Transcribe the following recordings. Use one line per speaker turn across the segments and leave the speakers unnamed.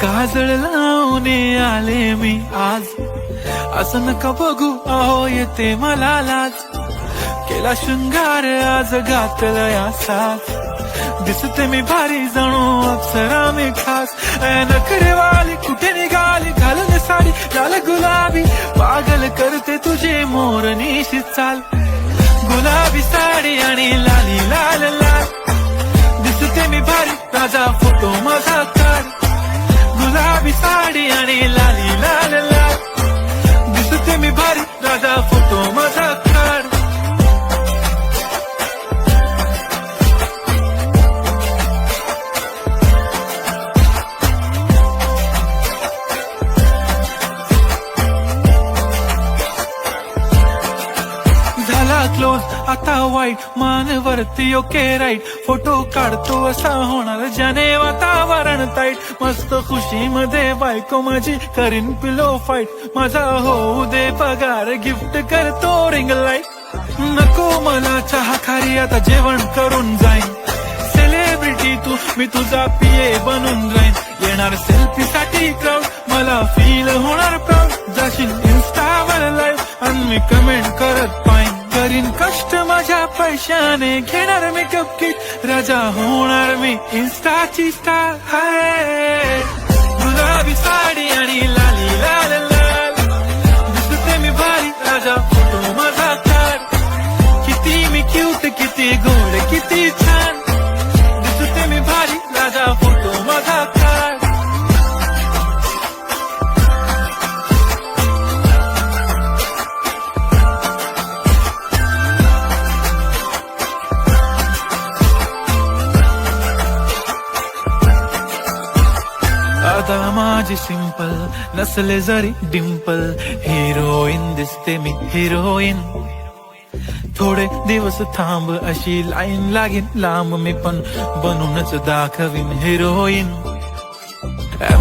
काजळ लावून आले मी आज, असं नका बघू अहो येते मला लाज. केला शृंगार आज घातला साज, दिसते मी भारी जणू अप्सरा मी खास. नखरेवाली कुठे निघाली घालून साडी लाल गुलाबी, पागल करते तुझे मोरनीशी चाल. गुलाबी साडी आणि लाली लाल लाल, दिसते मी भारी राजा फोटो माझा काढ. गुलाबी साडी आणि लाली लाल लाल, दिसते मी भारी राजा फोटो माझा काढ. झाला क्लोज आता वाईट, मान वरती ओके राईट. फोटो काढतो असा होणार ज्याने वातावरण ताईट. मस्त खुशी मध्ये बायको माझी करीन पिलो फाईट. माझा होऊ दे पगार गिफ्ट करतो रिंग लाईट. नको मला चहा खारी आता जेवण करून जाईन. सेलिब्रिटी तू मी तुझा पिये बनून जाईन. येणार सेल्फी साठी क्राऊड मला फील होणार प्राऊड. जाशील इन्स्टावर लाईव्ह आणि मी कमेंट करत पाईन. करीन कष्ट माझ्या पैशाने घेणार मेकअप किट. राजा होणार मी इन्स्टाची स्टार. हाय गुलाबी साडी आणि लाली लाल लाल, दिसते मी भारी राजा फोटो माझा काढ. किती मी क्यूट किती गोड किती छान, दिसते मी भारी राजा फोटो माझा काढ. आता माझी सिंपल नसले जरी डिंपल, हिरोईन दिसते मी हिरोईन. थोडे दिवस थांब अशी लाईन लागेल लांब, मी पण बनूनच दाखवीन हिरोईन.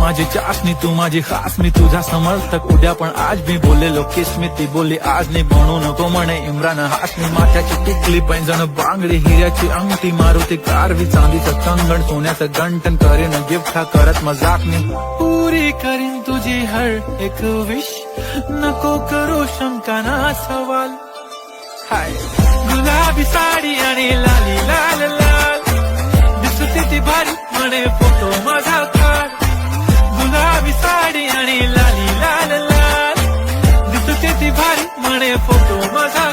माझी चाशनी तू माझी खास, मी तुझा समर्थक उद्या पण आज मी बोलेलो किस मी. ती बोलली आज नाही बनू नको म्हणे इम्रान हाशमी. माथ्याची टिकली पैंजण बांगडी हिऱ्याची अंगठी, मारुती कारवी चांदीचं कंगण सोन्याचं गंटन. करीन गिफ्ट हा करत मजाक मी, पुरी करीन तुझी हर एक विश. नको करू शंका ना सवाल. हाय गुलाबी साडी आणि लाली लाल लाल, दिसते ती भारी म्हणे फोटो माझा काढ. गुलाबी साडी आणि लाली लाल लाल, दिसते ती भारी म्हणे फोटो माझा.